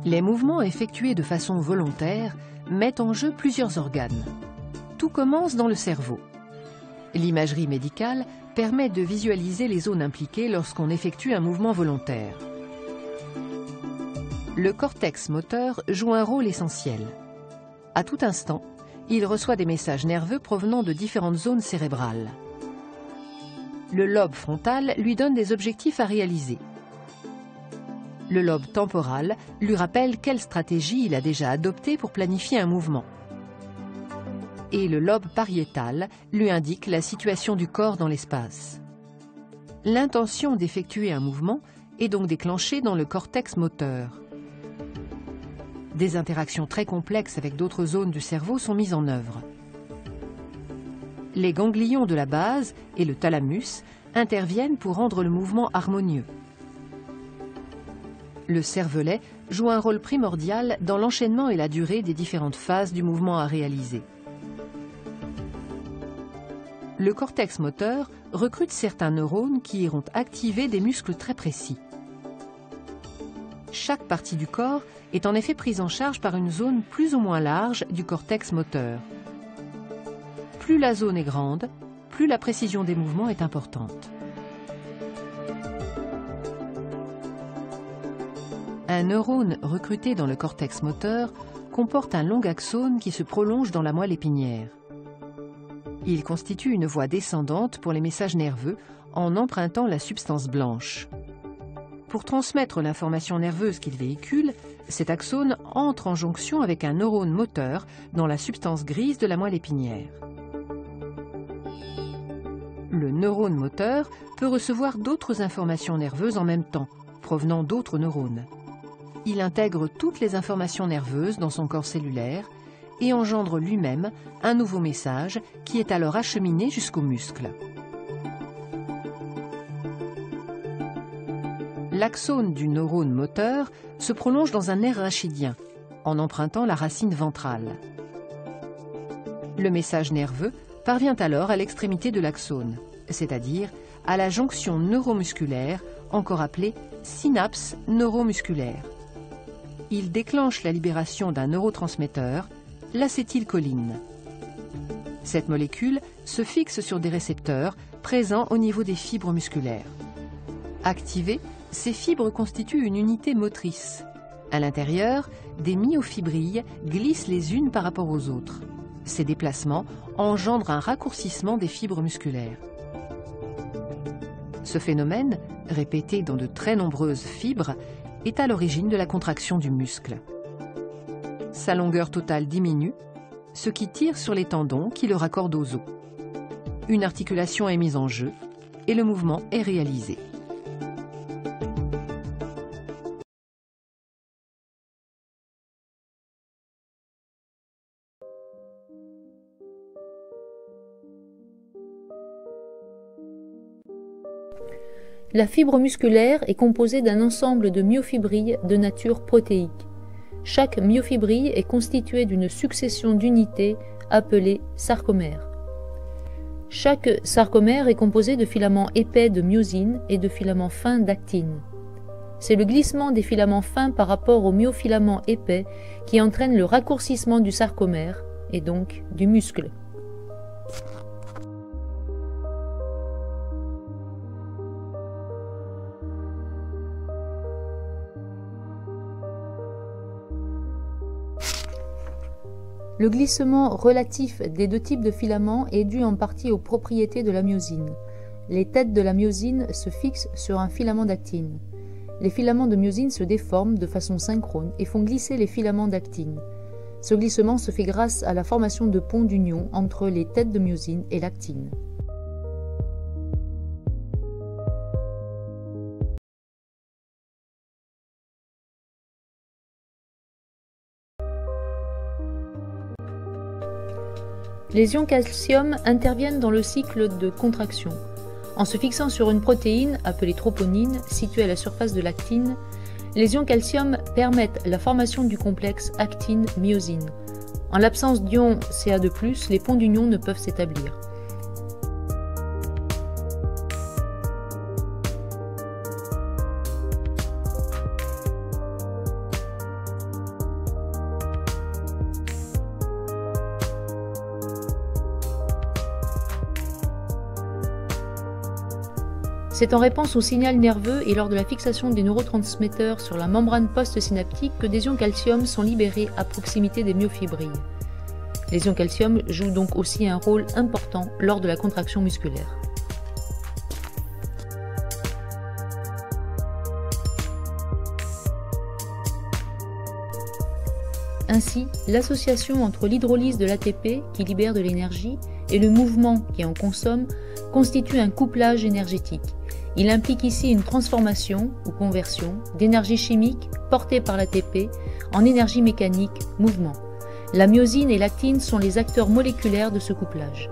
Les mouvements effectués de façon volontaire mettent en jeu plusieurs organes. Tout commence dans le cerveau. L'imagerie médicale permet de visualiser les zones impliquées lorsqu'on effectue un mouvement volontaire. Le cortex moteur joue un rôle essentiel. À tout instant, il reçoit des messages nerveux provenant de différentes zones cérébrales. Le lobe frontal lui donne des objectifs à réaliser. Le lobe temporal lui rappelle quelle stratégie il a déjà adoptée pour planifier un mouvement. Et le lobe pariétal lui indique la situation du corps dans l'espace. L'intention d'effectuer un mouvement est donc déclenchée dans le cortex moteur. Des interactions très complexes avec d'autres zones du cerveau sont mises en œuvre. Les ganglions de la base et le thalamus interviennent pour rendre le mouvement harmonieux. Le cervelet joue un rôle primordial dans l'enchaînement et la durée des différentes phases du mouvement à réaliser. Le cortex moteur recrute certains neurones qui iront activer des muscles très précis. Chaque partie du corps est en effet prise en charge par une zone plus ou moins large du cortex moteur. Plus la zone est grande, plus la précision des mouvements est importante. Un neurone recruté dans le cortex moteur comporte un long axone qui se prolonge dans la moelle épinière. Il constitue une voie descendante pour les messages nerveux en empruntant la substance blanche. Pour transmettre l'information nerveuse qu'il véhicule, cet axone entre en jonction avec un neurone moteur dans la substance grise de la moelle épinière. Le neurone moteur peut recevoir d'autres informations nerveuses en même temps, provenant d'autres neurones. Il intègre toutes les informations nerveuses dans son corps cellulaire et engendre lui-même un nouveau message qui est alors acheminé jusqu'aux muscles. L'axone du neurone moteur se prolonge dans un nerf rachidien, en empruntant la racine ventrale. Le message nerveux parvient alors à l'extrémité de l'axone, c'est-à-dire à la jonction neuromusculaire, encore appelée synapse neuromusculaire. Il déclenche la libération d'un neurotransmetteur, l'acétylcholine. Cette molécule se fixe sur des récepteurs présents au niveau des fibres musculaires. Activées, ces fibres constituent une unité motrice. À l'intérieur, des myofibrilles glissent les unes par rapport aux autres. Ces déplacements engendrent un raccourcissement des fibres musculaires. Ce phénomène, répété dans de très nombreuses fibres, est à l'origine de la contraction du muscle. Sa longueur totale diminue, ce qui tire sur les tendons qui le raccordent aux os. Une articulation est mise en jeu et le mouvement est réalisé. La fibre musculaire est composée d'un ensemble de myofibrilles de nature protéique. Chaque myofibrille est constituée d'une succession d'unités appelées sarcomères. Chaque sarcomère est composé de filaments épais de myosine et de filaments fins d'actine. C'est le glissement des filaments fins par rapport aux myofilaments épais qui entraîne le raccourcissement du sarcomère et donc du muscle. Le glissement relatif des deux types de filaments est dû en partie aux propriétés de la myosine. Les têtes de la myosine se fixent sur un filament d'actine. Les filaments de myosine se déforment de façon synchrone et font glisser les filaments d'actine. Ce glissement se fait grâce à la formation de ponts d'union entre les têtes de myosine et l'actine. Les ions calcium interviennent dans le cycle de contraction. En se fixant sur une protéine, appelée troponine, située à la surface de l'actine, les ions calcium permettent la formation du complexe actine-myosine. En l'absence d'ions Ca2+, les ponts d'union ne peuvent s'établir. C'est en réponse au signal nerveux et lors de la fixation des neurotransmetteurs sur la membrane postsynaptique que des ions calcium sont libérés à proximité des myofibrilles. Les ions calcium jouent donc aussi un rôle important lors de la contraction musculaire. Ainsi, l'association entre l'hydrolyse de l'ATP, qui libère de l'énergie, et le mouvement, qui en consomme, constitue un couplage énergétique. Il implique ici une transformation ou conversion d'énergie chimique portée par l'ATP en énergie mécanique, mouvement. La myosine et l'actine sont les acteurs moléculaires de ce couplage.